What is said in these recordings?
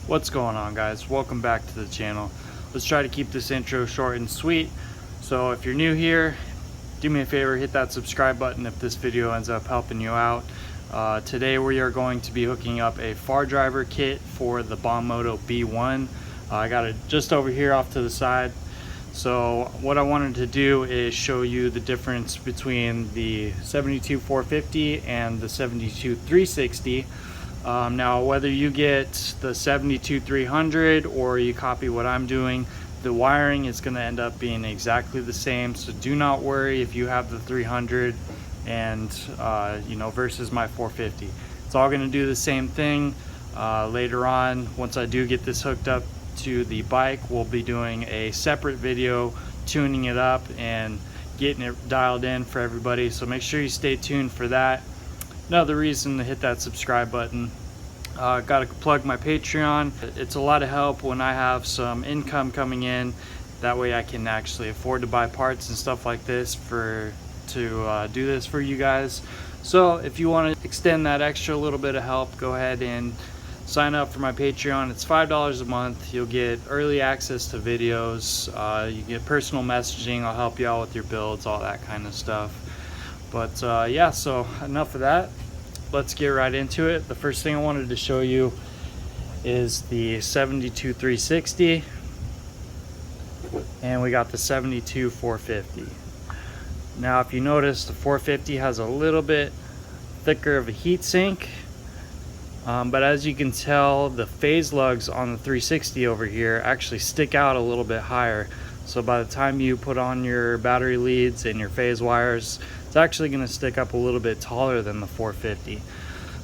What's going on, guys? Welcome back to the channel. Let's try to keep this intro short and sweet. So if you're new here, do me a favor, hit that subscribe button if this video ends up helping you out. Today we are going to be hooking up a Fardriver kit for the bombmoto B1. I got it just over here off to the side. So what I wanted to do is show you the difference between the 72-450 and the 72-360. Now whether you get the 72-300 or you copy what I'm doing, the wiring is going to end up being exactly the same. So do not worry if you have the 300 and versus my 450. It's all going to do the same thing. Later on, once I do get this hooked up to the bike, we'll be doing a separate video tuning it up and getting it dialed in for everybody, so make sure you stay tuned for that. Another reason to hit that subscribe button. Got to plug my Patreon. It's a lot of help when I have some income coming in. That way I can actually afford to buy parts and stuff like this to do this for you guys. So if you want to extend that extra little bit of help, go ahead and sign up for my Patreon. It's $5 a month. You'll get early access to videos. You get personal messaging. I'll help you out with your builds, all that kind of stuff. But yeah, so enough of that. Let's get right into it. The first thing I wanted to show you is the 72-360, and we got the 72-450. Now if you notice, the 450 has a little bit thicker of a heat sink, but as you can tell, the phase lugs on the 360 over here actually stick out a little bit higher. So by the time you put on your battery leads and your phase wires, it's actually going to stick up a little bit taller than the 450.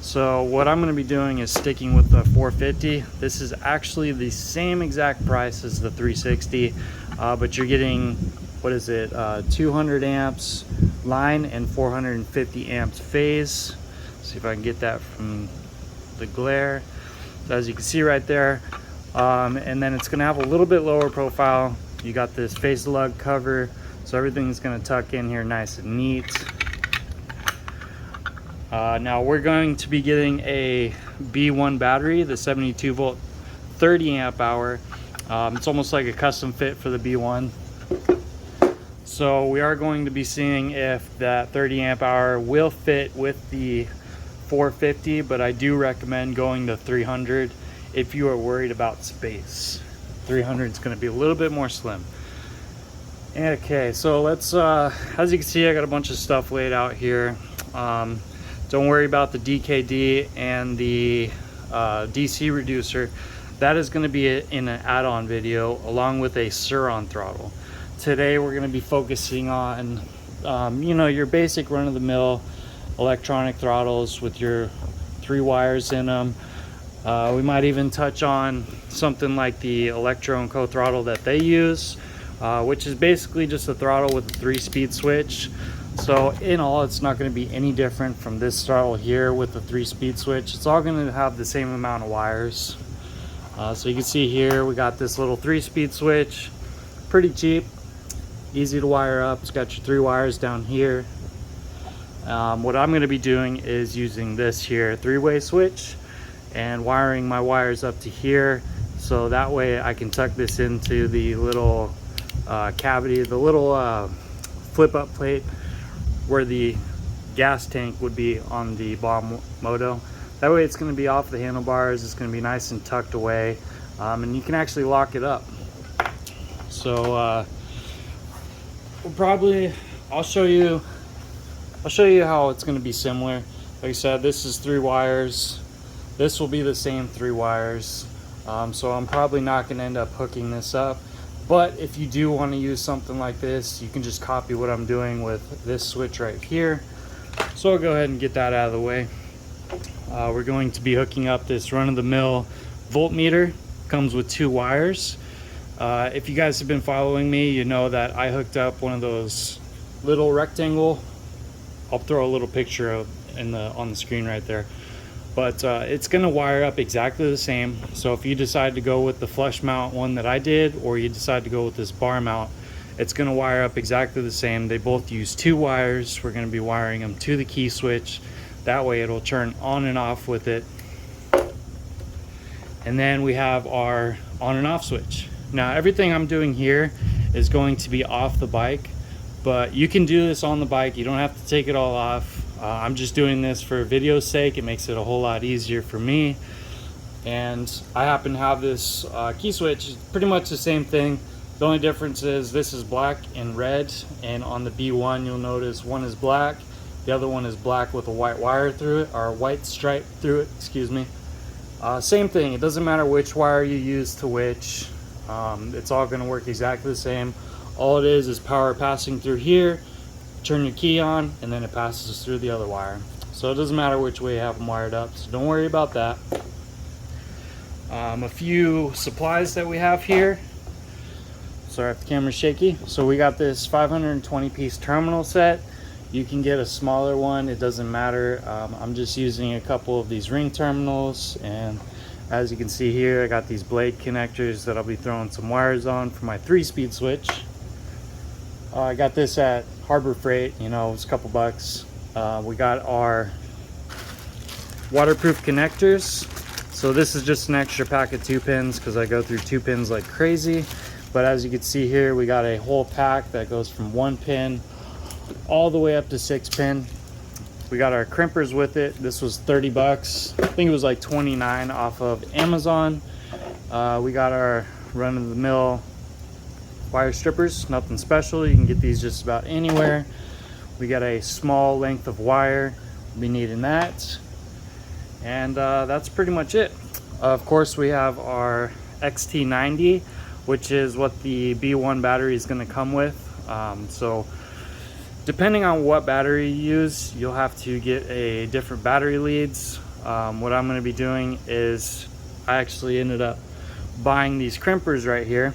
So what I'm going to be doing is sticking with the 450. This is actually the same exact price as the 360, but you're getting, what is it, 200 amps line and 450 amps phase. See if I can get that from the glare. So as you can see right there, and then it's going to have a little bit lower profile. You got this phase lug cover, so everything's going to tuck in here nice and neat. Now we're going to be getting a B1 battery, the 72 volt 30 amp hour. It's almost like a custom fit for the B1. So we are going to be seeing if that 30 amp hour will fit with the 450, but I do recommend going to 300 if you are worried about space. 300 is going to be a little bit more slim. Okay, so let's as you can see, I got a bunch of stuff laid out here. Don't worry about the DKD and the DC reducer. That is going to be in an add-on video along with a Sur-on throttle. Today we're going to be focusing on your basic run-of-the-mill electronic throttles with your 3 wires in them. We might even touch on something like the Electro & Co throttle that they use, which is basically just a throttle with a 3-speed switch. So in all, it's not going to be any different from this throttle here with the 3-speed switch. It's all going to have the same amount of wires. So you can see here we got this little 3-speed switch, pretty cheap, easy to wire up. It's got your 3 wires down here. What I'm going to be doing is using this here 3-way switch and wiring my wires up to here, so that way I can tuck this into the little cavity, the little flip up plate where the gas tank would be on the bombmoto. That way it's going to be off the handlebars, it's going to be nice and tucked away, and you can actually lock it up. So I'll show you how it's going to be similar. Like I said, this is 3 wires. This will be the same 3 wires. So I'm probably not going to end up hooking this up. But if you do want to use something like this, you can just copy what I'm doing with this switch right here. So I'll go ahead and get that out of the way. We're going to be hooking up this run-of-the-mill voltmeter. Comes with 2 wires. If you guys have been following me, you know that I hooked up one of those little rectangle. I'll throw a little picture of on the screen right there. But it's going to wire up exactly the same. So if you decide to go with the flush mount one that I did, or you decide to go with this bar mount, it's going to wire up exactly the same. They both use 2 wires. We're going to be wiring them to the KeySwitch. That way it'll turn on and off with it. And then we have our on and off switch. Now everything I'm doing here is going to be off the bike, but you can do this on the bike. You don't have to take it all off. I'm just doing this for video's sake. It makes it a whole lot easier for me. And I happen to have this KeySwitch. It's pretty much the same thing. The only difference is this is black and red, and on the B1 you'll notice one is black, the other one is black with a white wire through it, or a white stripe through it, excuse me. Same thing, it doesn't matter which wire you use to which, it's all going to work exactly the same. All it is power passing through here, turn your key on, and then it passes through the other wire. So it doesn't matter which way you have them wired up, so don't worry about that. A few supplies that we have here. Sorry if the camera's shaky. So we got this 520 piece terminal set. You can get a smaller one, it doesn't matter. I'm just using a couple of these ring terminals, and as you can see here, I got these blade connectors that I'll be throwing some wires on for my 3-speed switch. I got this at Harbor Freight, you know, it's a couple bucks. We got our waterproof connectors. So this is just an extra pack of 2 pins because I go through 2 pins like crazy. But as you can see here, we got a whole pack that goes from 1 pin all the way up to 6 pin. We got our crimpers with it. This was 30 bucks. I think it was like 29 off of Amazon. We got our run-of-the-mill wire strippers, nothing special. You can get these just about anywhere. We got a small length of wire. We'll be needing that. And that's pretty much it. Of course, we have our XT90, which is what the B1 battery is going to come with. So depending on what battery you use, you'll have to get a different battery leads. What I'm going to be doing is I actually ended up buying these crimpers right here.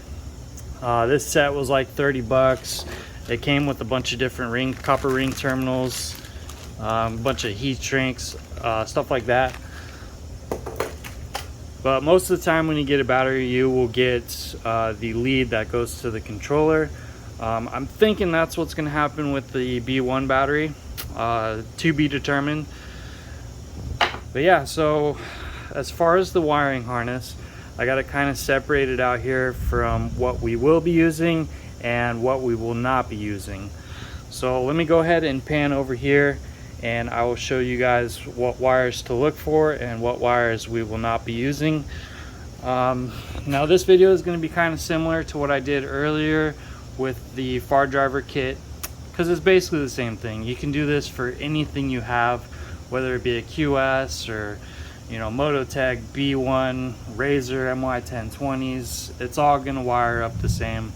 This set was like 30 bucks. It came with a bunch of different copper ring terminals, a bunch of heat shrink, stuff like that. But most of the time when you get a battery, you will get the lead that goes to the controller. I'm thinking that's what's going to happen with the B1 battery, to be determined. But yeah, so as far as the wiring harness, I got it kind of separated out here from what we will be using and what we will not be using. So let me go ahead and pan over here, and I will show you guys what wires to look for and what wires we will not be using. Now this video is going to be kind of similar to what I did earlier with the Fardriver kit, because it's basically the same thing. You can do this for anything you have, whether it be a QS or, you know, mototec, B1, Razor, MY1020s. It's all going to wire up the same.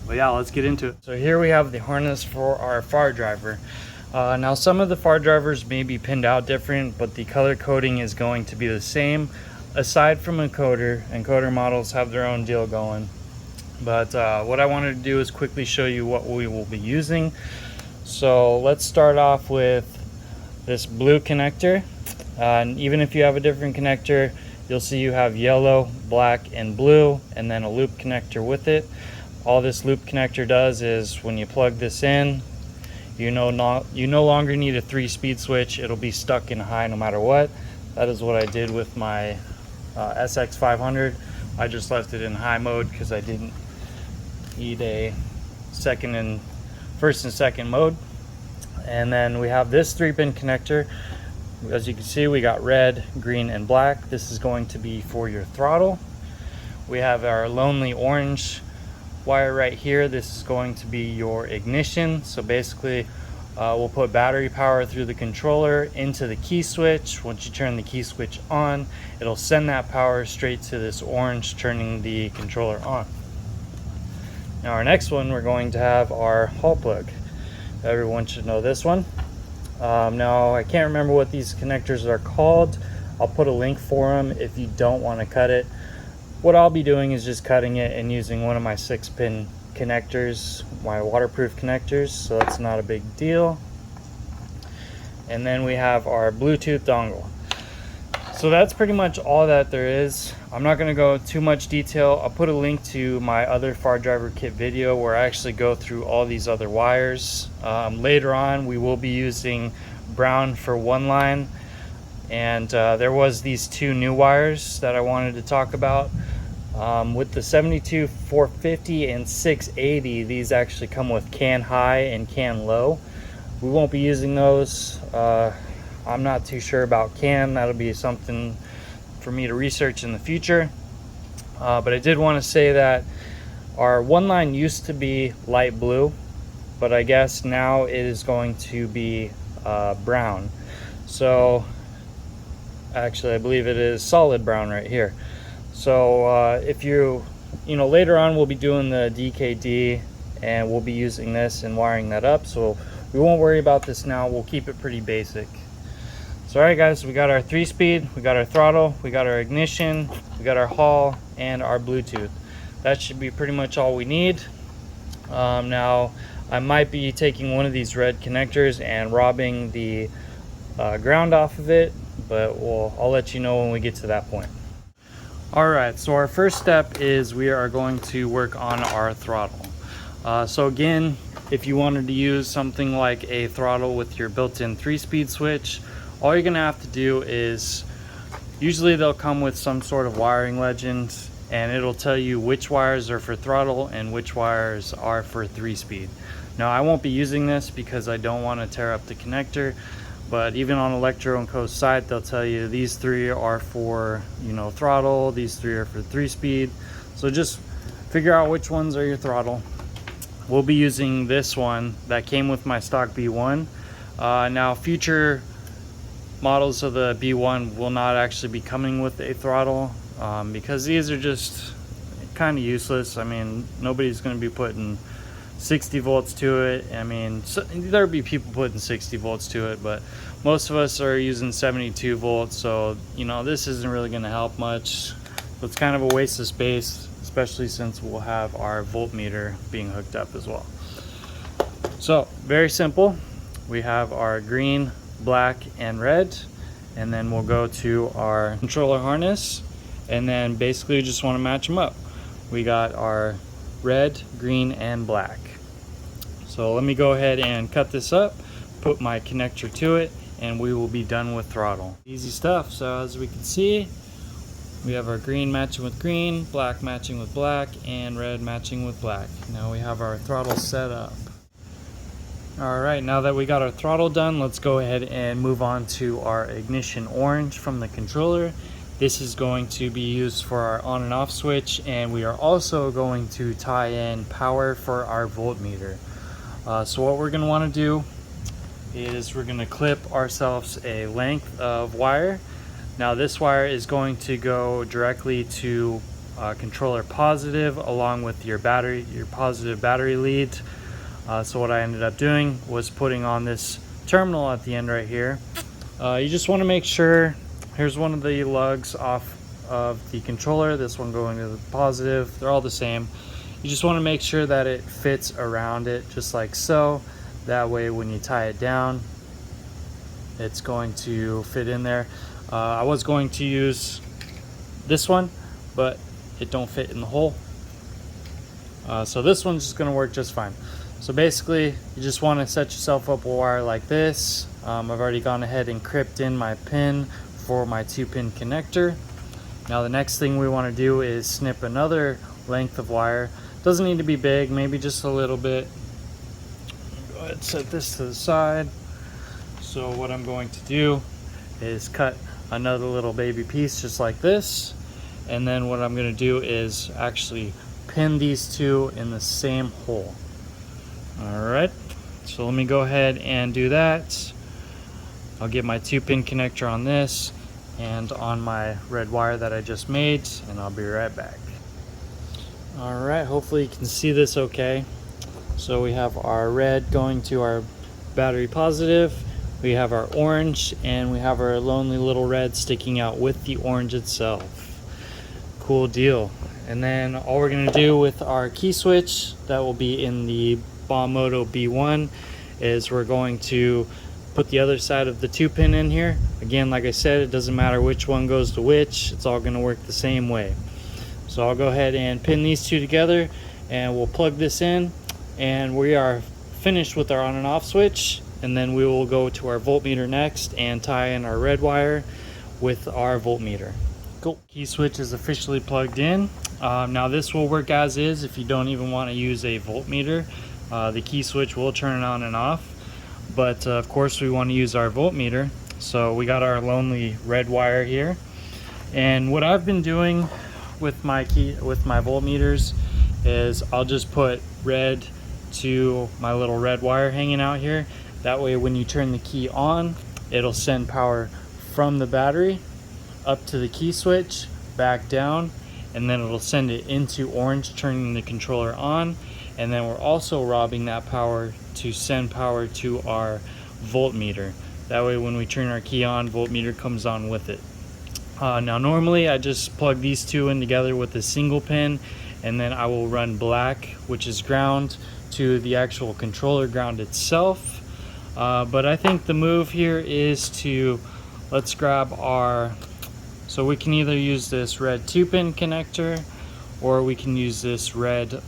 But yeah, let's get into it. So here we have the harness for our Fardriver. Now some of the Fardrivers may be pinned out different, but the color coding is going to be the same, aside from encoder. Encoder models have their own deal going. But what I wanted to do is quickly show you what we will be using. So let's start off with this blue connector. And even if you have a different connector, you'll see you have yellow, black, and blue, and then a loop connector with it. All this loop connector does is when you plug this in, you no longer need a 3-speed switch. It'll be stuck in high no matter what. That is what I did with my SX500. I just left it in high mode because I didn't need a first and second mode. And then we have this 3-pin connector. As you can see, we got red, green, and black. This is going to be for your throttle. We have our lonely orange wire right here. This is going to be your ignition. So basically we'll put battery power through the controller into the key switch. Once you turn the key switch on, it'll send that power straight to this orange, turning the controller on. Now our next one, we're going to have our hall plug. Everyone should know this one. Now I can't remember what these connectors are called. I'll put a link for them if you don't want to cut it. What I'll be doing is just cutting it and using one of my 6-pin connectors, my waterproof connectors, so that's not a big deal. And then we have our Bluetooth dongle. So that's pretty much all that there is. I'm not going to go too much detail. I'll put a link to my other Fardriver kit video where I actually go through all these other wires. Later on we will be using brown for one line. and there was these two new wires that I wanted to talk about. With the 72 450 and 680, these actually come with can high and can low. We won't be using those. I'm not too sure about can. That'll be something for me to research in the future. But I did want to say that our one line used to be light blue, but I guess now it is going to be brown. So actually I believe it is solid brown right here. So if you know, later on we'll be doing the DKD and we'll be using this and wiring that up, so we won't worry about this now. We'll keep it pretty basic. So alright guys, we got our 3-speed, we got our throttle, we got our ignition, we got our Hall, and our Bluetooth. That should be pretty much all we need. Now I might be taking one of these red connectors and robbing the ground off of it, but I'll let you know when we get to that point. Alright, so our first step is we are going to work on our throttle. So again, if you wanted to use something like a throttle with your built-in 3-speed switch, all you're going to have to do is, usually they'll come with some sort of wiring legend, and it'll tell you which wires are for throttle and which wires are for 3-speed. Now I won't be using this because I don't want to tear up the connector, but even on Electro & Co.'s site they'll tell you these three are for, you know, throttle, these three are for 3-speed. So just figure out which ones are your throttle. We'll be using this one that came with my stock B1. Now future models of the B1 will not actually be coming with a throttle because these are just kind of useless. I mean, nobody's going to be putting 60 volts to it. I mean, there'll be people putting 60 volts to it, but most of us are using 72 volts, so you know, this isn't really going to help much. So it's kind of a waste of space, especially since we'll have our voltmeter being hooked up as well. So very simple. We have our green, black, and red, and then we'll go to our controller harness, and then basically just want to match them up. We got our red, green, and black. So let me go ahead and cut this up, put my connector to it, and we will be done with throttle. Easy stuff. So as we can see, we have our green matching with green, black matching with black, and red matching with black. Now we have our throttle set up. Alright, now that we got our throttle done, let's go ahead and move on to our ignition orange from the controller. This is going to be used for our on and off switch, and we are also going to tie in power for our voltmeter. So what we're going to want to do is we're going to clip ourselves a length of wire. Now this wire is going to go directly to controller positive along with your battery, your positive battery lead. So what I ended up doing was putting on this terminal at the end right here. You just want to make sure, here's one of the lugs off of the controller, this one going to the positive, they're all the same. You just want to make sure that it fits around it just like so. That way when you tie it down, it's going to fit in there. I was going to use this one, but it don't fit in the hole. So this one's just going to work just fine. So basically, you just want to set yourself up a wire like this. I've already gone ahead and crimped in my pin for my 2-pin connector. Now the next thing we want to do is snip another length of wire. Doesn't need to be big, maybe just a little bit. Go ahead and set this to the side. So what I'm going to do is cut another little baby piece just like this. And then what I'm going to do is actually pin these two in the same hole. Alright, so let me go ahead and do that. I'll get my 2-pin connector on this and on my red wire that I just made, and I'll be right back. Alright, hopefully you can see this okay. So we have our red going to our battery positive, we have our orange, and we have our lonely little red sticking out with the orange itself. Cool deal. And then all we're going to do with our key switch that will be in the bombmoto B1 is we're going to put the other side of the 2-pin in here. Again, like I said, it doesn't matter which one goes to which, it's all going to work the same way. So I'll go ahead and pin these two together and we'll plug this in, and we are finished with our on and off switch. and then we will go to our voltmeter next and tie in our red wire with our voltmeter. Cool. Key switch is officially plugged in. Now this will work as is if you don't even want to use a voltmeter. The key switch will turn it on and off, but of course we want to use our voltmeter. So we got our lonely red wire here, and what I've been doing with my voltmeters is I'll just put red to my little red wire hanging out here. That way when you turn the key on, it'll send power from the battery up to the key switch, back down, and then it'll send it into orange, turning the controller on. And then we're also robbing that power to send power to our voltmeter. That way when we turn our key on, voltmeter comes on with it. Now normally I just plug these two in together with a single pin, and then I will run black, which is ground, to the actual controller ground itself. But I think the move here is to, let's grab our, so we can either use this red 2-pin connector, or we can use this red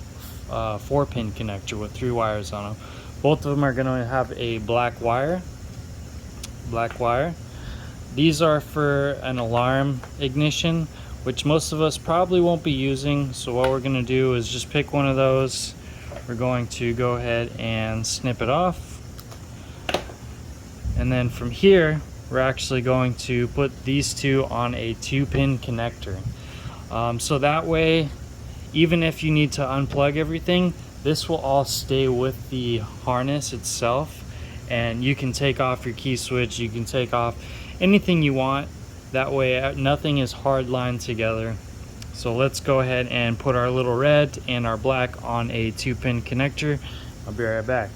4-pin connector with 3 wires on them. Both of them are going to have a black wire. These are for an alarm ignition, which most of us probably won't be using. So what we're going to do is just pick one of those. We're going to go ahead and snip it off, and then from here we're actually going to put these two on a 2-pin connector. So that way, even if you need to unplug everything, this will all stay with the harness itself, and you can take off your key switch, you can take off anything you want. That way nothing is hard lined together. So let's go ahead and put our little red and our black on a 2-pin connector. I'll be right back.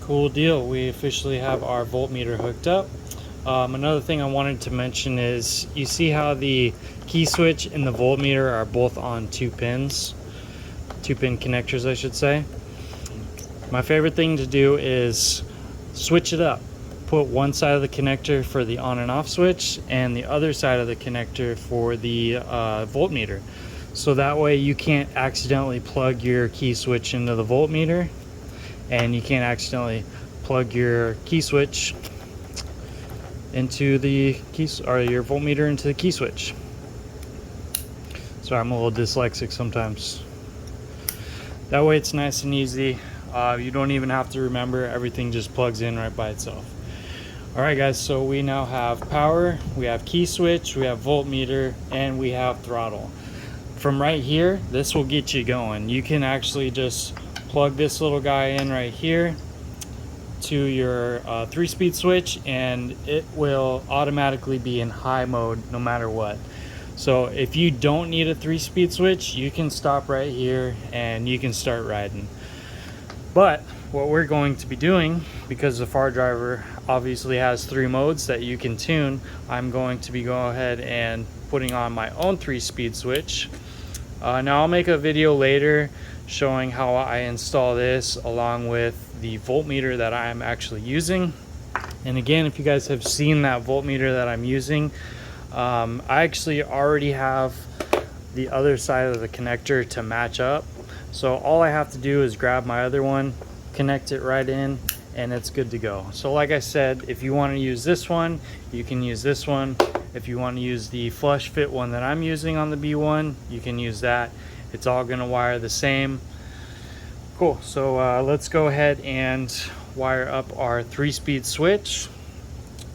Cool deal, we officially have our voltmeter hooked up. Another thing I wanted to mention is, you see how the key switch and the voltmeter are both on 2 pins? 2-pin connectors, I should say. My favorite thing to do is switch it up. Put one side of the connector for the on and off switch, and the other side of the connector for the voltmeter. So that way you can't accidentally plug your key switch into the voltmeter, and you can't accidentally plug your key switch into the keys, or your voltmeter into the key switch. Sorry, I'm a little dyslexic sometimes. That way it's nice and easy. You don't even have to remember, everything just plugs in right by itself. Alright guys, so we now have power, we have key switch, we have voltmeter, and we have throttle. From right here, this will get you going. You can actually just plug this little guy in right here to your 3-speed switch, and it will automatically be in high mode no matter what. So if you don't need a 3-speed switch, you can stop right here and you can start riding. But what we're going to be doing, because the Fardriver obviously has 3 modes that you can tune, I'm going to be going ahead and putting on my own 3-speed switch. Now I'll make a video later showing how I install this along with the voltmeter that I'm actually using. And again, if you guys have seen that voltmeter that I'm using, I actually already have the other side of the connector to match up. So all I have to do is grab my other one, connect it right in, and it's good to go. So like I said, if you want to use this one, you can use this one. If you want to use the flush fit one that I'm using on the B1, you can use that. It's all going to wire the same. Cool, so let's go ahead and wire up our 3-speed switch.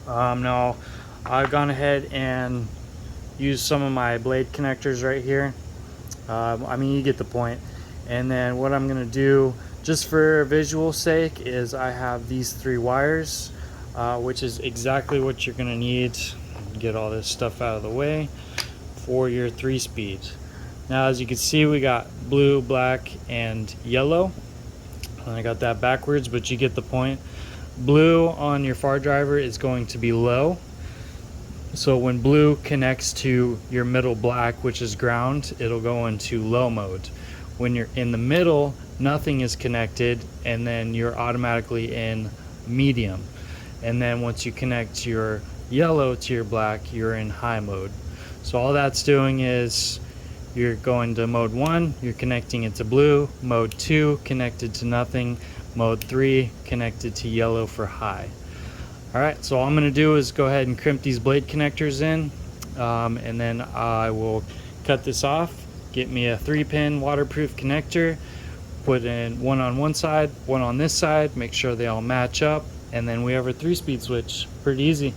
Now I've gone ahead and used some of my blade connectors right here. I mean, you get the point. And then what I'm going to do, just for visual sake, is I have these 3 wires, which is exactly what you're going to need. Get all this stuff out of the way for your 3-speed. Now as you can see, we got blue, black, and yellow. I got that backwards, but you get the point. Blue on your Fardriver is going to be low. So when blue connects to your middle black, which is ground, it'll go into low mode. When you're in the middle, nothing is connected, and then you're automatically in medium. And then once you connect your yellow to your black, you're in high mode. So all that's doing is you're going to mode 1, you're connecting it to blue, mode 2 connected to nothing, mode 3 connected to yellow for high. Alright, so all I'm going to do is go ahead and crimp these blade connectors in, and then I will cut this off, get me a 3-pin waterproof connector, put in one on one side, one on this side, make sure they all match up, and then we have our 3-speed switch. Pretty easy.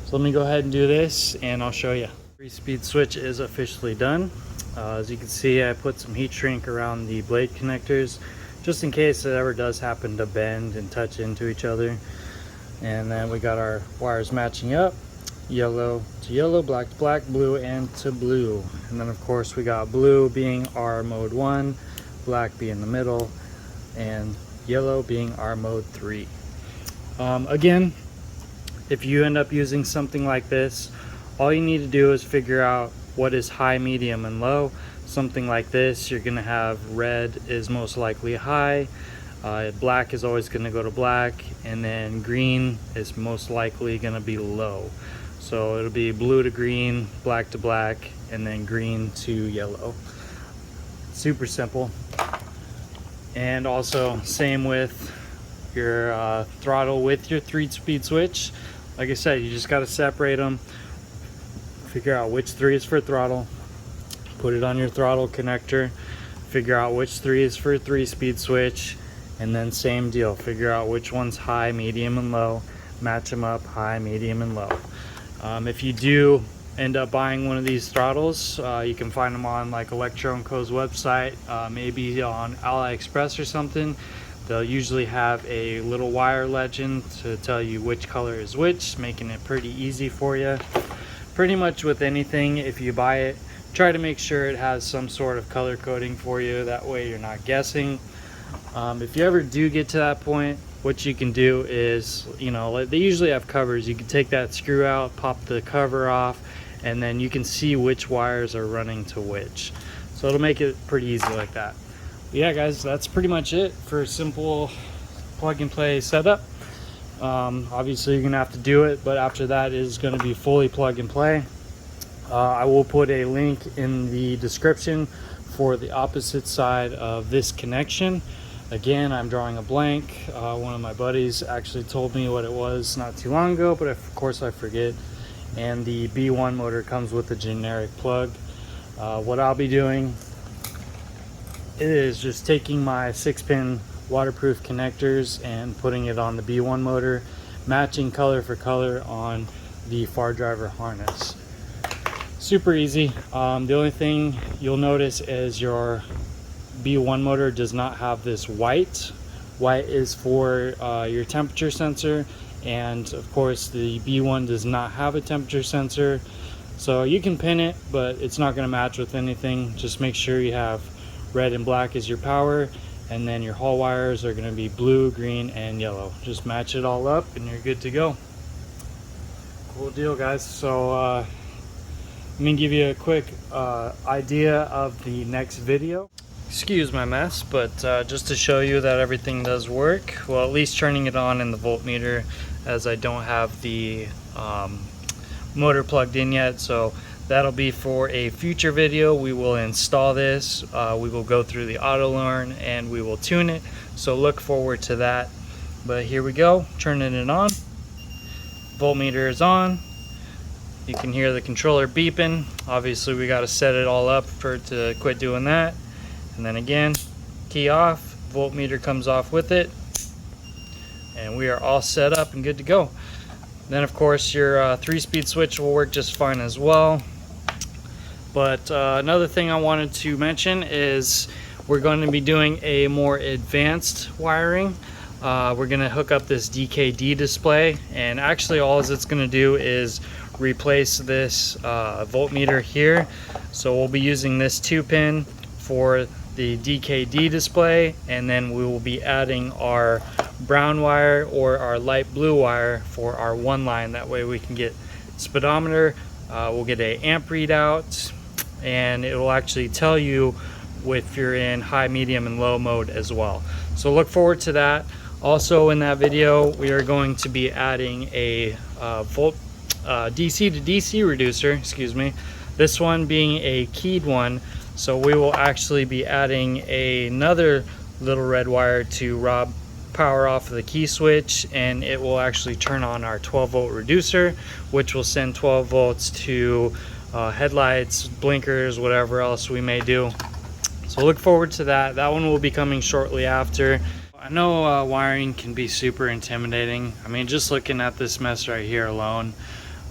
So let me go ahead and do this and I'll show you. 3-speed switch is officially done. As you can see, I put some heat shrink around the blade connectors just in case it ever does happen to bend and touch into each other. And then we got our wires matching up, yellow to yellow, black to black, blue and to blue. And then of course we got blue being our mode 1, black being the middle, and yellow being our mode 3. Again, if you end up using something like this, all you need to do is figure out what is high, medium, and low. Something like this, you're gonna have red is most likely high, black is always gonna go to black, and then green is most likely gonna be low. So it'll be blue to green, black to black, and then green to yellow. Super simple. And also same with your throttle with your 3-speed switch. Like I said, you just got to separate them, figure out which 3 is for throttle, put it on your throttle connector, figure out which 3 is for 3-speed switch, and then same deal, figure out which one's high, medium, and low, match them up, high, medium, and low. If you do end up buying one of these throttles, you can find them on like Electro & Co.'s website, maybe on AliExpress or something. They'll usually have a little wire legend to tell you which color is which, making it pretty easy for you. Pretty much with anything, if you buy it, try to make sure it has some sort of color coding for you, that way you're not guessing. If you ever do get to that point, what you can do is, you know, they usually have covers. You can take that screw out, pop the cover off, and then you can see which wires are running to which. So it'll make it pretty easy like that. But yeah guys, that's pretty much it for a simple plug and play setup. Obviously you're gonna have to do it, but after that is going to be fully plug and play. I will put a link in the description for the opposite side of this connection. Again, I'm drawing a blank. One of my buddies actually told me what it was not too long ago, but of course I forget. And the B1 motor comes with a generic plug. What I'll be doing is just taking my 6-pin waterproof connectors and putting it on the B1 motor, matching color for color on the Fardriver harness. Super easy. The only thing you'll notice is your B1 motor does not have this white. White is for your temperature sensor, and of course the B1 does not have a temperature sensor. So you can pin it, but it's not going to match with anything. Just make sure you have red and black as your power, and then your hall wires are going to be blue, green, and yellow. Just match it all up and you're good to go. Cool deal guys. So let me give you a quick idea of the next video. Excuse my mess, but just to show you that everything does work, well, at least turning it on in the voltmeter, as I don't have the motor plugged in yet, so that'll be for a future video. We will install this, we will go through the auto learn, and we will tune it, so look forward to that. But here we go, turning it on. Voltmeter is on. You can hear the controller beeping. Obviously we got to set it all up for it to quit doing that. And then again, key off, voltmeter comes off with it, and we are all set up and good to go. Then of course your 3-speed switch will work just fine as well. But another thing I wanted to mention is we're going to be doing a more advanced wiring. We're going to hook up this DKD display, and actually all it's going to do is replace this voltmeter here. So we'll be using this 2-pin for the DKD display, and then we will be adding our brown wire or our light blue wire for our 1 line. That way we can get speedometer, we'll get a amp readout, and it will actually tell you if you're in high, medium, and low mode as well. So look forward to that. Also in that video we are going to be adding a DC to DC reducer, excuse me, this one being a keyed one. So we will actually be adding another little red wire to Rob power off of the key switch, and it will actually turn on our 12-volt reducer, which will send 12 volts to headlights, blinkers, whatever else we may do. So look forward to that. That one will be coming shortly after. I know wiring can be super intimidating. I mean, just looking at this mess right here alone.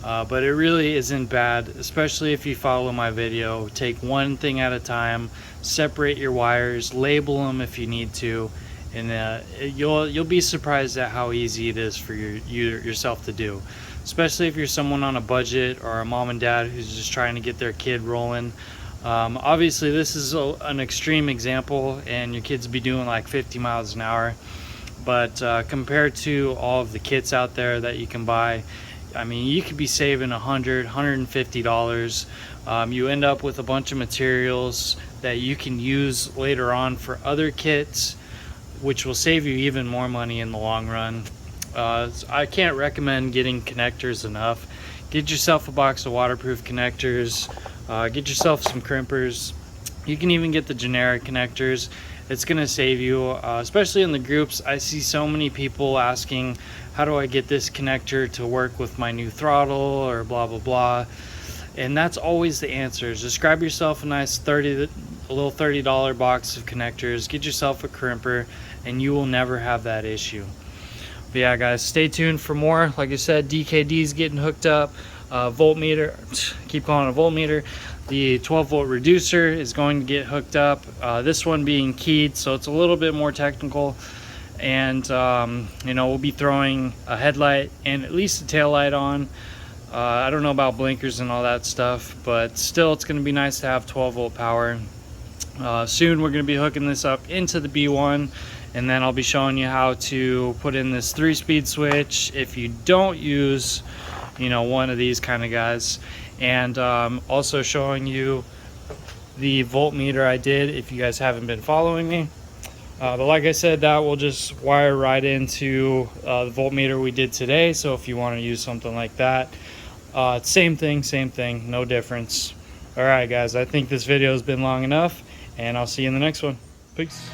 But it really isn't bad, especially if you follow my video. Take one thing at a time, separate your wires, label them if you need to, and you'll be surprised at how easy it is for yourself to do. Especially if you're someone on a budget or a mom and dad who's just trying to get their kid rolling. Obviously this is an extreme example, and your kids be doing like 50 miles an hour, but compared to all of the kits out there that you can buy, I mean, you could be saving $150. You end up with a bunch of materials that you can use later on for other kits, which will save you even more money in the long run. I can't recommend getting connectors enough. Get yourself a box of waterproof connectors. Get yourself some crimpers. You can even get the generic connectors. It's gonna save you, especially in the groups. I see so many people asking, how do I get this connector to work with my new throttle, or blah blah blah. And that's always the answer. Just grab yourself a nice little $30 box of connectors, get yourself a crimper, and you will never have that issue. But yeah guys, stay tuned for more. Like I said, DKD's getting hooked up. VoltMeter, keep calling it a VoltMeter. The 12-volt reducer is going to get hooked up. This one being keyed, so it's a little bit more technical. And you know, we'll be throwing a headlight and at least a tail light on. I don't know about blinkers and all that stuff, but still, it's going to be nice to have 12-volt power. Soon we're going to be hooking this up into the B1, and then I'll be showing you how to put in this 3-speed switch if you don't use, you know, one of these kind of guys, and also showing you the voltmeter I did if you guys haven't been following me. But like I said, that will just wire right into the voltmeter we did today. So if you want to use something like that, same thing, no difference. All right guys, I think this video has been long enough, and I'll see you in the next one. Peace.